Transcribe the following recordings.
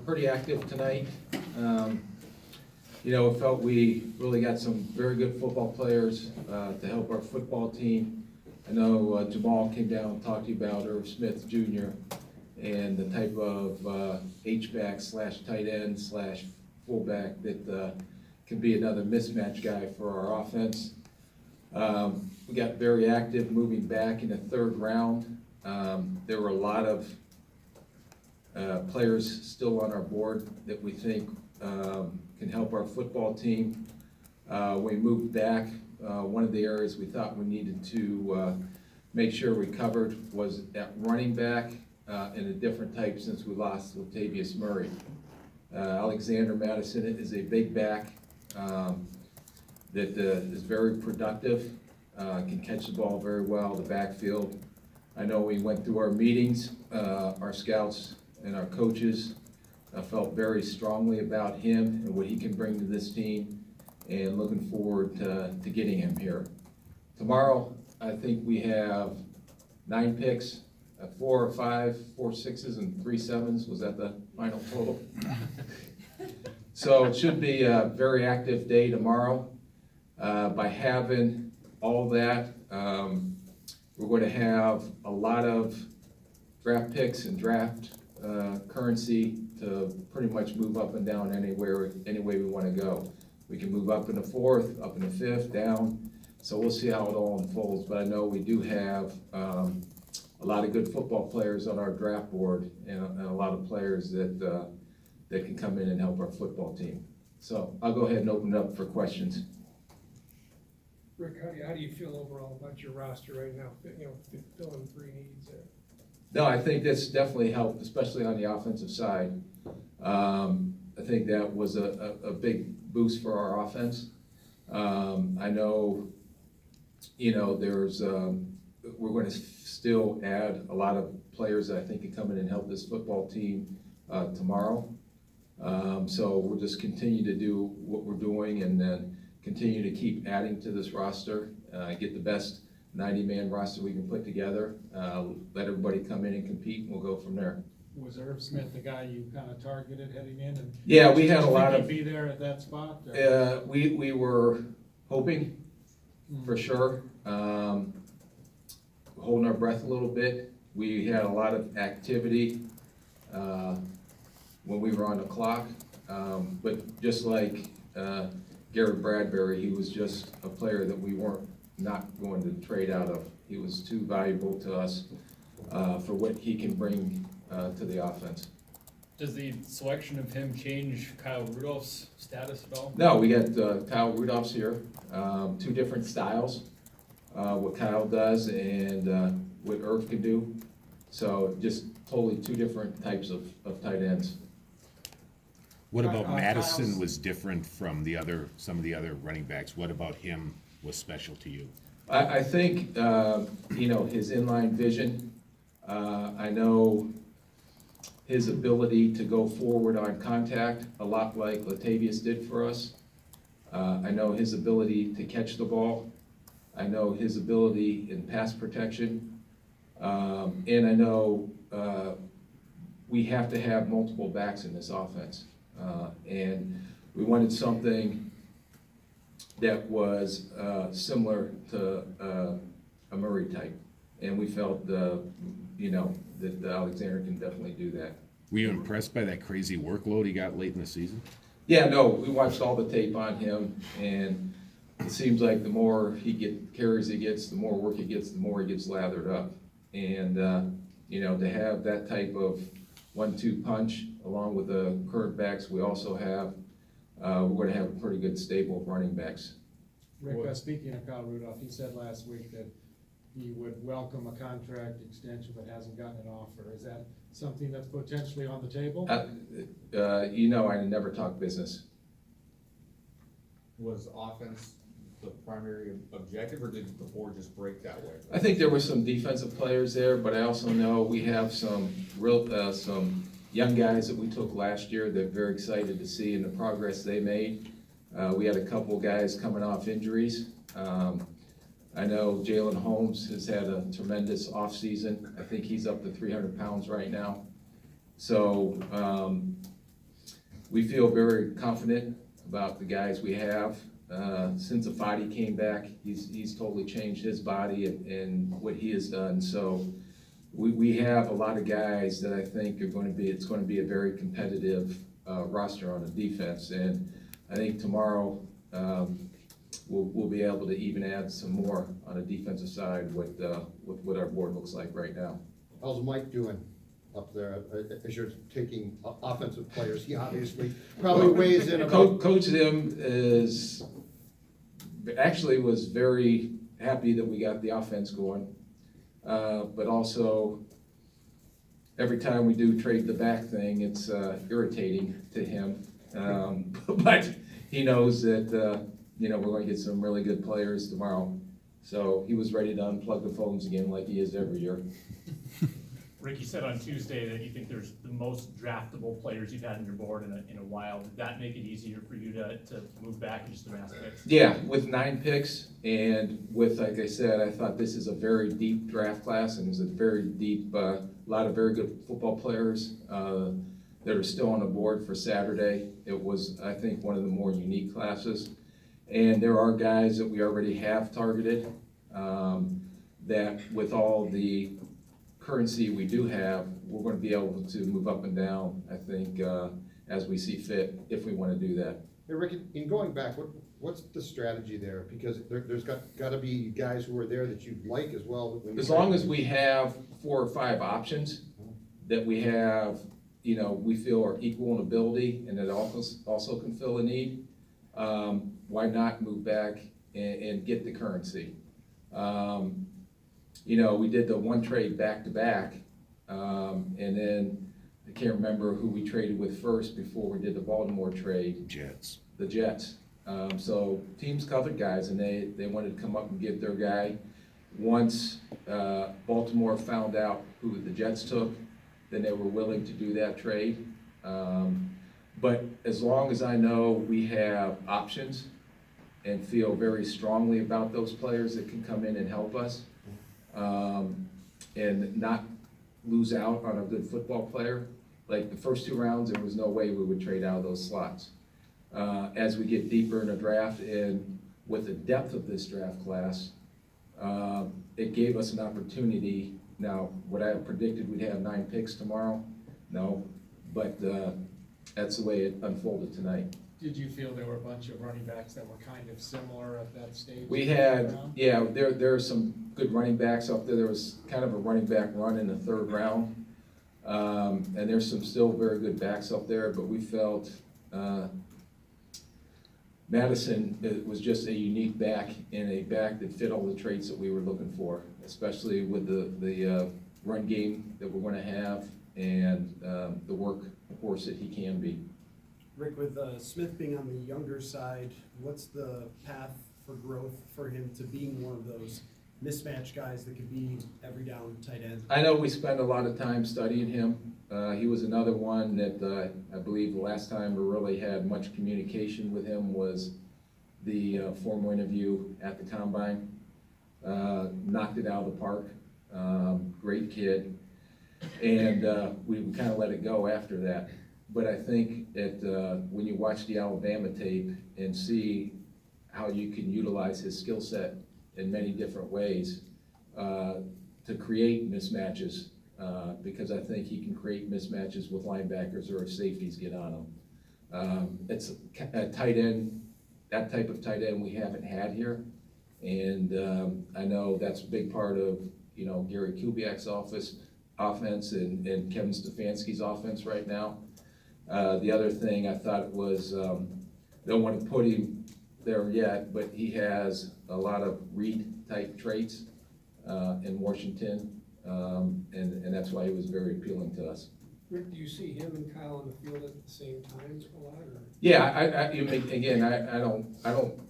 pretty active tonight. I felt we really got some very good football players to help our football team. I know Jamal came down and talked to you about Irv Smith Jr. and the type of H-back / tight end / fullback that can be another mismatch guy for our offense. We got very active moving back in the third round. There were a lot of players still on our board that we think can help our football team. We moved back. One of the areas we thought we needed to make sure we covered was at running back in a different type since we lost Latavius Murray. Alexander Mattison is a big back that is very productive, can catch the ball very well, the backfield. I know we went through our meetings, our scouts and our coaches felt very strongly about him and what he can bring to this team, and looking forward to getting him here. Tomorrow, I think we have 9 picks, 4 or 5, 4 6s and 3 7s. Was that the final total? So it should be a very active day tomorrow. By having all that, we're going to have a lot of draft picks and draft currency to pretty much move up and down any way we want to go. We can move up in the 4th, up in the 5th, down. So we'll see how it all unfolds. But I know we do have a lot of good football players on our draft board, and a lot of players that can come in and help our football team. So I'll go ahead and open it up for questions. Rick, how do you feel overall about your roster right now? Filling 3 needs there. No, I think that's definitely helped, especially on the offensive side. I think that was a big boost for our offense. I know, there's we're going to still add a lot of players that I think can come in and help this football team tomorrow. So we'll just continue to do what we're doing and then continue to keep adding to this roster, get the best 90-man roster we can put together, let everybody come in and compete, and we'll go from there. Was Irv Smith the guy you kind of targeted heading in? And yeah, we had a lot of. Be there at that spot? We were hoping for sure, holding our breath a little bit. We had a lot of activity when we were on the clock, but just like Garrett Bradbury, he was just a player that we weren't not going to trade out of. He was too valuable to us for what he can bring to the offense. Does the selection of him change Kyle Rudolph's status at all? No, we got Kyle Rudolph's here. 2 different styles, what Kyle does and what Irv can do. So just totally 2 different types of tight ends. What about Mattison was different from some of the other running backs? What about him was special to you? I think, his inline vision. I know his ability to go forward on contact, a lot like Latavius did for us. I know his ability to catch the ball. I know his ability in pass protection. And I know we have to have multiple backs in this offense. And we wanted something that was similar to a Murray type. And we felt, that Alexander can definitely do that. Were you impressed by that crazy workload he got late in the season? Yeah, no, we watched all the tape on him, and it seems like the more carries he gets, the more work he gets, the more he gets lathered up. And, to have that type of 1-2 punch along with the current backs we also have, we're going to have a pretty good stable of running backs. Rick, speaking of Kyle Rudolph, he said last week that he would welcome a contract extension but hasn't gotten an offer. Is that something that's potentially on the table? I never talk business. Was offense the primary objective, or did the board just break that way? I think there were some defensive players there, but I also know we have some young guys that we took last year that very excited to see in the progress they made. We had a couple guys coming off injuries. I know Jalen Holmes has had a tremendous offseason. I think he's up to 300 pounds right now. So, we feel very confident about the guys we have. Since Afadi came back, he's totally changed his body and what he has done. So we have a lot of guys that I think it's going to be a very competitive roster on the defense. And I think tomorrow we'll be able to even add some more on the defensive side with what our board looks like right now. How's Mike doing up there as you're taking offensive players? He obviously probably weighs in about. Coach Zim was very happy that we got the offense going, but also every time we do trade the back thing, it's irritating to him. But he knows that we're going to get some really good players tomorrow. So he was ready to unplug the phones again like he is every year. Rick, you said on Tuesday that you think there's the most draftable players you've had on your board in a while. Did that make it easier for you to move back and just amass picks? Yeah, with 9 picks and with, like I said, I thought this is a very deep draft class and it's a very deep, lot of very good football players that are still on the board for Saturday. It was, I think, one of the more unique classes. And there are guys that we already have targeted that with all the currency we do have, we're going to be able to move up and down, I think, as we see fit, if we want to do that. Hey, Rick, in going back, what's the strategy there? Because there's got to be guys who are there that you like as well. As long as we have 4 or 5 options that we have, we feel are equal in ability and that also can fill a need, why not move back and get the currency? We did the one trade back-to-back, and then I can't remember who we traded with first before we did the Baltimore trade. Jets. The Jets. So teams covered guys, and they wanted to come up and get their guy. Once Baltimore found out who the Jets took, then they were willing to do that trade. But as long as I know we have options and feel very strongly about those players that can come in and help us, and not lose out on a good football player. Like the first 2 rounds, there was no way we would trade out of those slots. As we get deeper in the draft and with the depth of this draft class, it gave us an opportunity. Now, would I have predicted we'd have 9 picks tomorrow? No, but that's the way it unfolded tonight. Did you feel there were a bunch of running backs that were kind of similar at that stage? We had, yeah, there are some good running backs up there. There was kind of a running back run in the 3rd round. And there's some still very good backs up there, but we felt Mattison was just a unique back and a back that fit all the traits that we were looking for, especially with the run game that we're going to have and the workhorse that he can be. Rick, with Smith being on the younger side, what's the path for growth for him to being one of those mismatch guys that could be every down tight end? I know we spent a lot of time studying him. He was another one that I believe the last time we really had much communication with him was the formal interview at the Combine. Knocked it out of the park. Great kid. And we kind of let it go after that. But I think that when you watch the Alabama tape and see how you can utilize his skill set in many different ways to create mismatches, because I think he can create mismatches with linebackers or if safeties get on him. It's a tight end, that type of tight end we haven't had here. And I know that's a big part of Gary Kubiak's offense and Kevin Stefanski's offense right now. The other thing I thought was, don't want to put him there yet, but he has a lot of Reed-type traits in Washington, and that's why he was very appealing to us. Rick, do you see him and Kyle on the field at the same time a lot, or? Yeah, I don't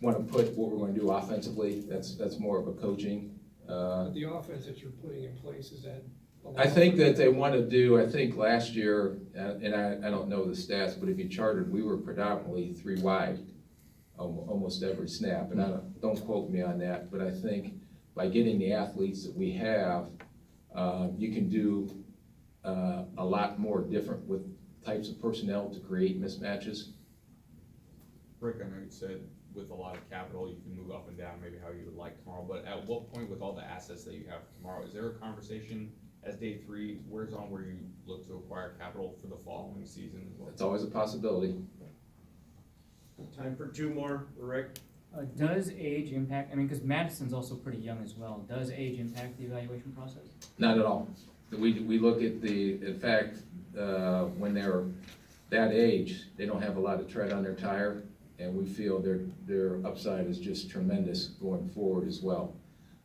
want to put what we're going to do offensively. That's more of a coaching. But the offense that you're putting in place, is that? I think that they want to do, I think last year, and I don't know the stats, but if you charted, we were predominantly 3 wide almost every snap. And don't quote me on that, but I think by getting the athletes that we have, you can do a lot more different with types of personnel to create mismatches. Rick, I know you said with a lot of capital, you can move up and down, maybe how you would like tomorrow, but at what point with all the assets that you have tomorrow, is there a conversation as day 3 wears on where you look to acquire capital for the following season? It's always a possibility. Time for 2 more, Rick. Does age impact, I mean, because Mattison's also pretty young as well, does age impact the evaluation process? Not at all. We look at in fact, when they're that age, they don't have a lot of tread on their tire, and we feel their upside is just tremendous going forward as well.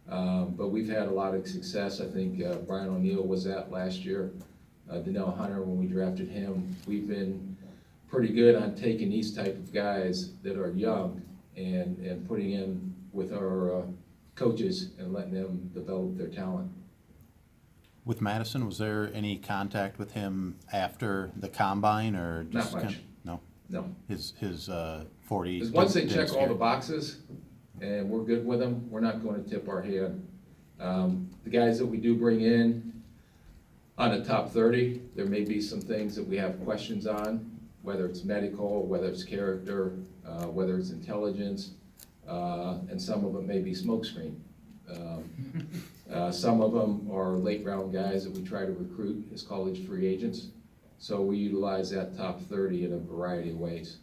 But we've had a lot of success. I think Brian O'Neill was at last year. Donnell Hunter, when we drafted him, we've been pretty good on taking these type of guys that are young and putting in with our coaches and letting them develop their talent. With Mattison, was there any contact with him after the combine, or just Not much. No? No. His 40? Because once they didn't check all scare the you? boxes and we're good with them, we're not going to tip our hand. The guys that we do bring in on the top 30, there may be some things that we have questions on, whether it's medical, whether it's character, whether it's intelligence, and some of them may be smokescreen. Some of them are late round guys that we try to recruit as college free agents. So we utilize that top 30 in a variety of ways.